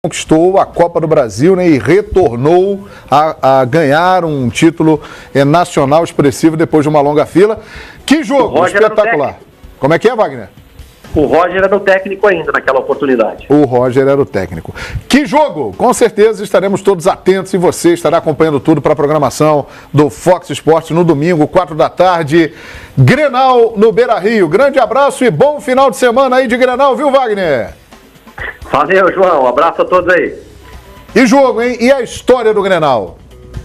conquistou a Copa do Brasil, né, e retornou a ganhar um título nacional expressivo depois de uma longa fila. Que jogo espetacular! Como é que é, Wagner? O Roger era o técnico ainda naquela oportunidade. O Roger era o técnico. Que jogo! Com certeza estaremos todos atentos e você estará acompanhando tudo para a programação do Fox Sports no domingo, 4 da tarde. Grenal no Beira-Rio. Grande abraço e bom final de semana aí de Grenal, viu, Wagner? Valeu, João. Um abraço a todos aí. E jogo, hein? E a história do Grenal?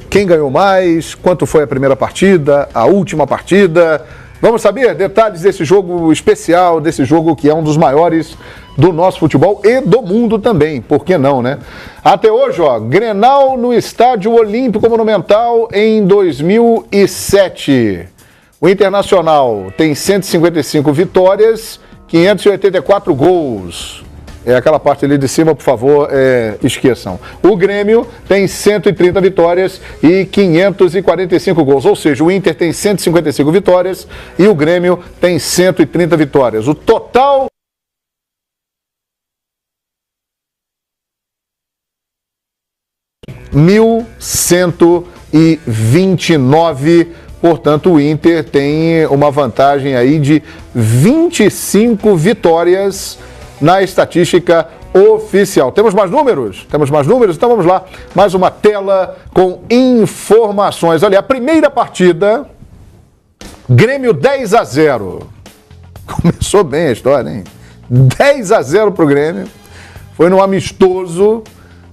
Quem ganhou mais? Quanto foi a primeira partida? A última partida? Vamos saber detalhes desse jogo especial, desse jogo que é um dos maiores do nosso futebol e do mundo também, por que não, né? Até hoje, ó, Grenal no Estádio Olímpico Monumental em 2007. O Internacional tem 155 vitórias, 584 gols. É aquela parte ali de cima, por favor, esqueçam. O Grêmio tem 130 vitórias e 545 gols. Ou seja, o Inter tem 155 vitórias e o Grêmio tem 130 vitórias. O total... (1.129). Portanto, o Inter tem uma vantagem aí de 25 vitórias na estatística oficial. Temos mais números? Temos mais números? Então vamos lá. Mais uma tela com informações. Olha, a primeira partida, Grêmio 10-0. Começou bem a história, hein? 10-0 pro Grêmio. Foi num amistoso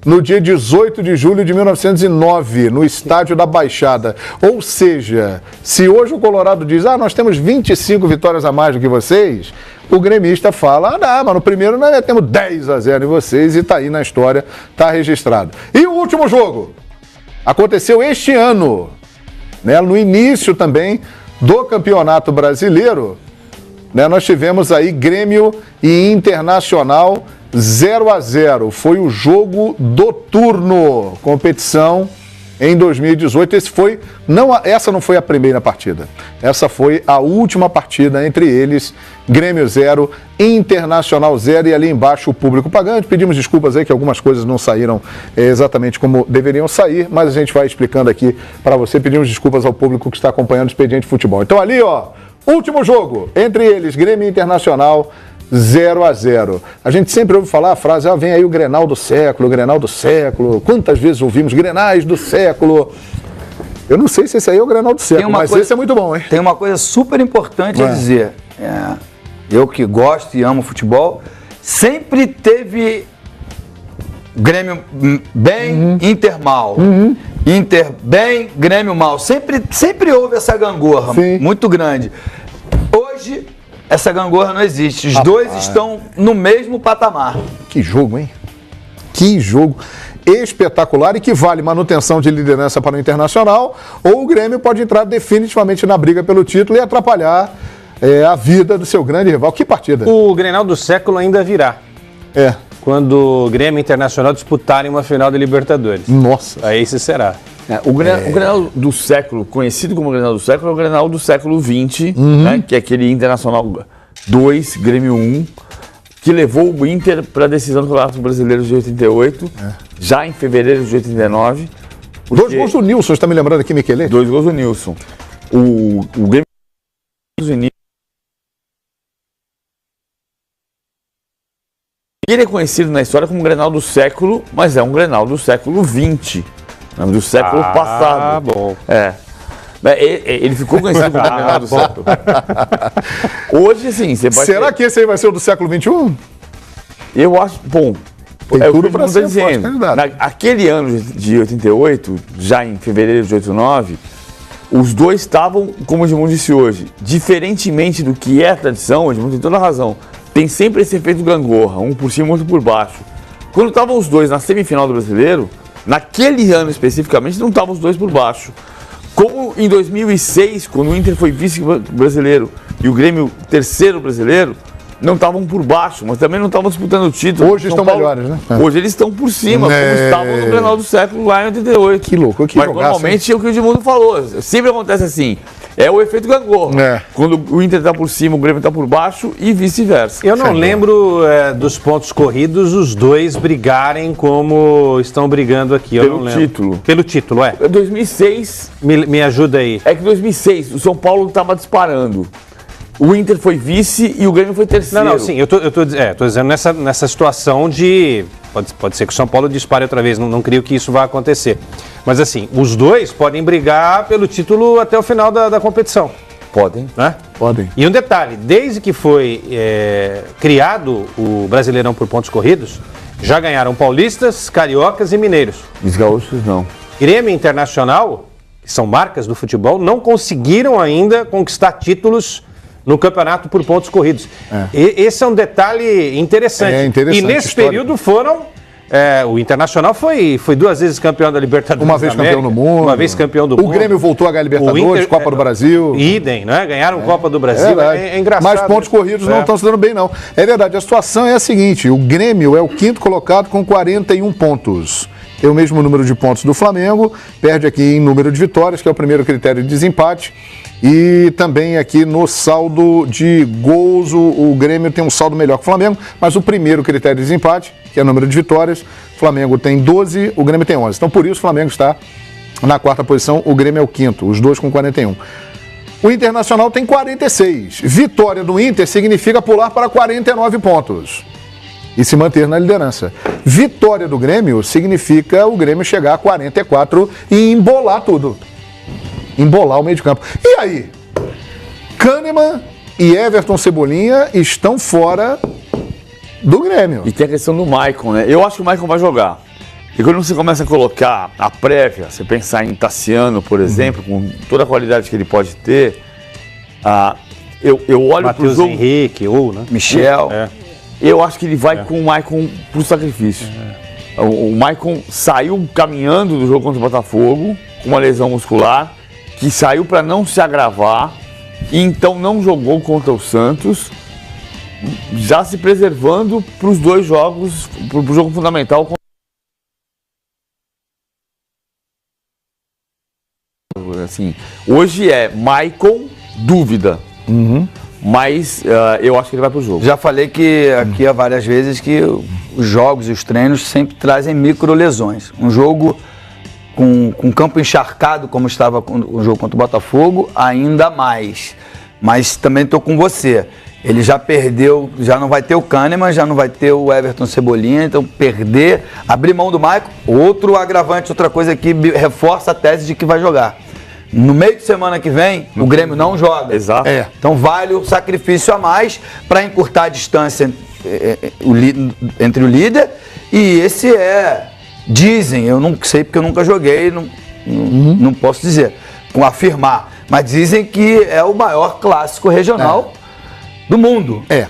no dia 18 de julho de 1909, no Estádio da Baixada. Ou seja, se hoje o Colorado diz, nós temos 25 vitórias a mais do que vocês, o gremista fala, mas no primeiro nós temos 10-0 em vocês e tá aí na história, tá registrado. E o último jogo aconteceu este ano, né, no início também do Campeonato Brasileiro, né, nós tivemos aí Grêmio e Internacional 0-0. Foi o jogo do turno, competição em 2018. Essa não foi a primeira partida. Essa foi a última partida entre eles. Grêmio 0, Internacional 0 e ali embaixo o público pagante. Pedimos desculpas aí que algumas coisas não saíram exatamente como deveriam sair, mas a gente vai explicando aqui para você. Pedimos desculpas ao público que está acompanhando o Expediente Futebol. Então ali, ó, último jogo entre eles, Grêmio e Internacional 0-0. A gente sempre ouve falar a frase, vem aí o Grenal do século, o Grenal do século. Quantas vezes ouvimos Grenais do século? Eu não sei se esse aí é o Grenal do século, mas esse é muito bom, hein? Tem uma coisa super importante a dizer. Eu que gosto e amo futebol, sempre teve Grêmio bem, Inter mal. Inter bem, Grêmio mal. Sempre houve essa gangorra muito grande. Hoje, essa gangorra não existe. Os dois estão no mesmo patamar. Que jogo, hein? Que jogo espetacular e que vale manutenção de liderança para o Internacional, ou o Grêmio pode entrar definitivamente na briga pelo título e atrapalhar a vida do seu grande rival. Que partida! O Grenal do século ainda virá. Quando o Grêmio e Internacional disputarem uma final da Libertadores. Nossa! Aí esse será. O Grenal do século, conhecido como Grenal do século, é o Grenal do século XX, né, que é aquele Internacional 2, Grêmio 1, que levou o Inter para a decisão do Campeonato Brasileiro de 88, já em fevereiro de 89. 2 gols do Nilson, você está me lembrando aqui, Miquelete? 2 gols do Nilson. O Grêmio ele é conhecido na história como Grenal do século, mas é um Grenal do século XX. Do século passado. Bom. Ele ficou conhecido como Grenal do século. Hoje, assim, você vai Será que esse aí vai ser o do século XXI? Eu acho, bom, tem tudo para ser dizendo. Aquele ano de 88, já em fevereiro de 89, os dois estavam, como o Edmundo disse hoje, diferentemente do que é a tradição, o Edmundo tem toda a razão, tem sempre esse efeito gangorra, um por cima, outro por baixo. Quando estavam os dois na semifinal do Brasileiro, naquele ano especificamente, não estavam os dois por baixo. Como em 2006, quando o Inter foi vice-brasileiro e o Grêmio terceiro brasileiro, não estavam por baixo, mas também não estavam disputando o título. Hoje estão melhores, né? Hoje eles estão por cima, como estavam no Grenal do século lá em 88. Que louco, que mas jogaço, normalmente é o que o Edmundo falou. Sempre acontece assim. É o efeito gangorra. É. Quando o Inter tá por cima, o Grêmio tá por baixo e vice-versa. Eu não lembro dos pontos corridos os dois brigarem como estão brigando aqui. Eu Pelo não lembro. título. Pelo título, é. 2006, Me ajuda aí. é que em 2006 o São Paulo estava disparando. O Inter foi vice e o Grêmio foi terceiro. Não, sim, eu tô dizendo nessa situação de... Pode ser que o São Paulo dispare outra vez, não creio que isso vá acontecer. Mas assim, os dois podem brigar pelo título até o final da competição. Podem. Né? Podem. E um detalhe, desde que foi criado o Brasileirão por pontos corridos, já ganharam paulistas, cariocas e mineiros. Os gaúchos não. Grêmio e Internacional, que são marcas do futebol, não conseguiram ainda conquistar títulos no campeonato por pontos corridos. Esse é um detalhe interessante. É interessante, E nesse histórico. período foram... o Internacional foi 2 vezes campeão da Libertadores. Uma vez da América, campeão do mundo. Uma vez campeão do O mundo. Grêmio voltou a ganhar Libertadores, O Inter, Copa do Brasil. Idem, né? Ganharam Copa do Brasil. verdade. É engraçado. Mas pontos corridos não estão se dando bem, não. É verdade, a situação é a seguinte: o Grêmio é o 5º colocado com 41 pontos. Tem o mesmo número de pontos do Flamengo, perde aqui em número de vitórias, que é o primeiro critério de desempate. E também aqui no saldo de gols, o Grêmio tem um saldo melhor que o Flamengo, mas o primeiro critério de desempate, que é o número de vitórias, o Flamengo tem 12, o Grêmio tem 11. Então, por isso, o Flamengo está na 4ª posição, o Grêmio é o 5º, os dois com 41. O Internacional tem 46. Vitória do Inter significa pular para 49 pontos e se manter na liderança. Vitória do Grêmio significa o Grêmio chegar a 44 e embolar tudo. Embolar o meio de campo. E aí? Kahneman e Everton Cebolinha estão fora do Grêmio. E tem a questão do Maicon, né? Eu acho que o Maicon vai jogar. E quando você começa a colocar a prévia, você pensar em Tassiano, por exemplo, com toda a qualidade que ele pode ter, eu olho para o Matheus jogo... Henrique, né? Michel. Eu acho que ele vai com o Maicon pro sacrifício. O Maicon saiu caminhando do jogo contra o Botafogo, com uma lesão muscular, que saiu para não se agravar, e então não jogou contra o Santos, já se preservando para os 2 jogos, para o jogo fundamental. Assim, hoje é Maicon, dúvida. Mas eu acho que ele vai pro jogo. Já falei que aqui há várias vezes que os jogos e os treinos sempre trazem micro lesões. Um jogo com campo encharcado, como estava o jogo contra o Botafogo, ainda mais. Mas também estou com você. Ele já perdeu, já não vai ter o Kahneman, já não vai ter o Everton Cebolinha, então abrir mão do Maicon, outro agravante, outra coisa que reforça a tese de que vai jogar. No meio de semana que vem, o Grêmio não joga. Exato. Então vale o sacrifício a mais para encurtar a distância entre o líder e esse dizem, eu não sei porque eu nunca joguei, não posso dizer, afirmar, mas dizem que é o maior clássico regional do mundo. É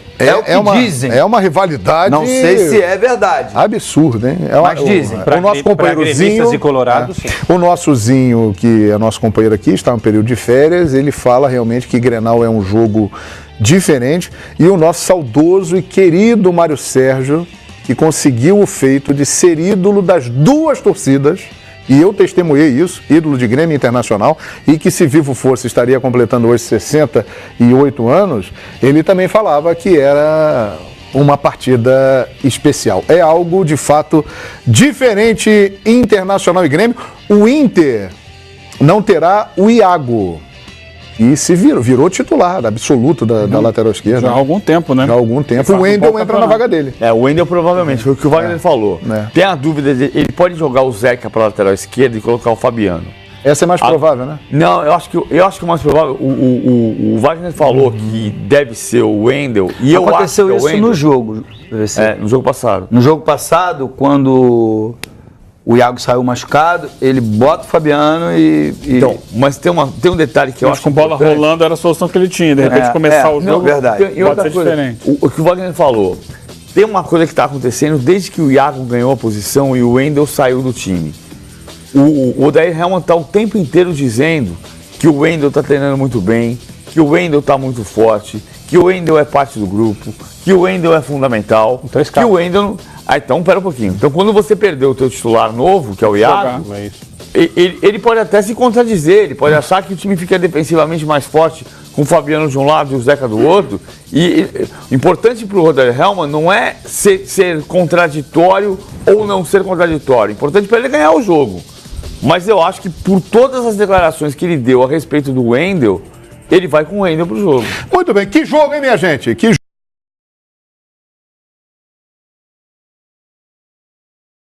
o que dizem. É uma rivalidade. Não sei se é verdade. Absurda, hein? Mas dizem. O nosso companheirozinho. E colorados, sim. O nossozinho, que é nosso companheiro aqui, está no período de férias, ele fala realmente que Grenal é um jogo diferente. E o nosso saudoso e querido Mário Sérgio, que conseguiu o feito de ser ídolo das 2 torcidas. E eu testemunhei isso, ídolo de Grêmio Internacional, e que se vivo fosse estaria completando hoje 68 anos, ele também falava que era uma partida especial. É algo, de fato, diferente. Internacional e Grêmio. O Inter não terá o Iago. E se virou titular absoluto da lateral esquerda. Já há algum tempo, né? Já há algum tempo. O Wendel entra na vaga dele. O Wendel provavelmente, foi o que o Wagner falou. Tem a dúvida, ele pode jogar o Zeca para a lateral esquerda e colocar o Fabiano. Essa é mais provável, né? Não, eu acho que o mais provável, o Wagner falou que deve ser o Wendel, e eu acho que Aconteceu isso no jogo. no jogo passado. No jogo passado, quando o Iago saiu machucado, ele bota o Fabiano Então, mas tem um detalhe que eu acho com bola importante. rolando era a solução que ele tinha. De repente começar o jogo, verdade. E outra pode ser coisa, diferente. o que o Wagner falou, tem uma coisa que está acontecendo desde que o Iago ganhou a posição e o Wendel saiu do time. O Odair Helman está o tempo inteiro dizendo que o Wendel está treinando muito bem, que o Wendel está muito forte, que o Wendel é parte do grupo, que o Wendel é fundamental, Então, que o Wendel... então, pera um pouquinho. Então, quando você perdeu o teu titular novo, que é o Iago, ele pode até se contradizer, ele pode achar que o time fica defensivamente mais forte com o Fabiano de um lado e o Zeca do outro. E o importante para o Roder Hellmann não é ser contraditório ou não ser contraditório. O importante para ele é ganhar o jogo. Mas eu acho que por todas as declarações que ele deu a respeito do Wendel, ele vai com o Wendel pro jogo. Muito bem, que jogo, hein, minha gente? Que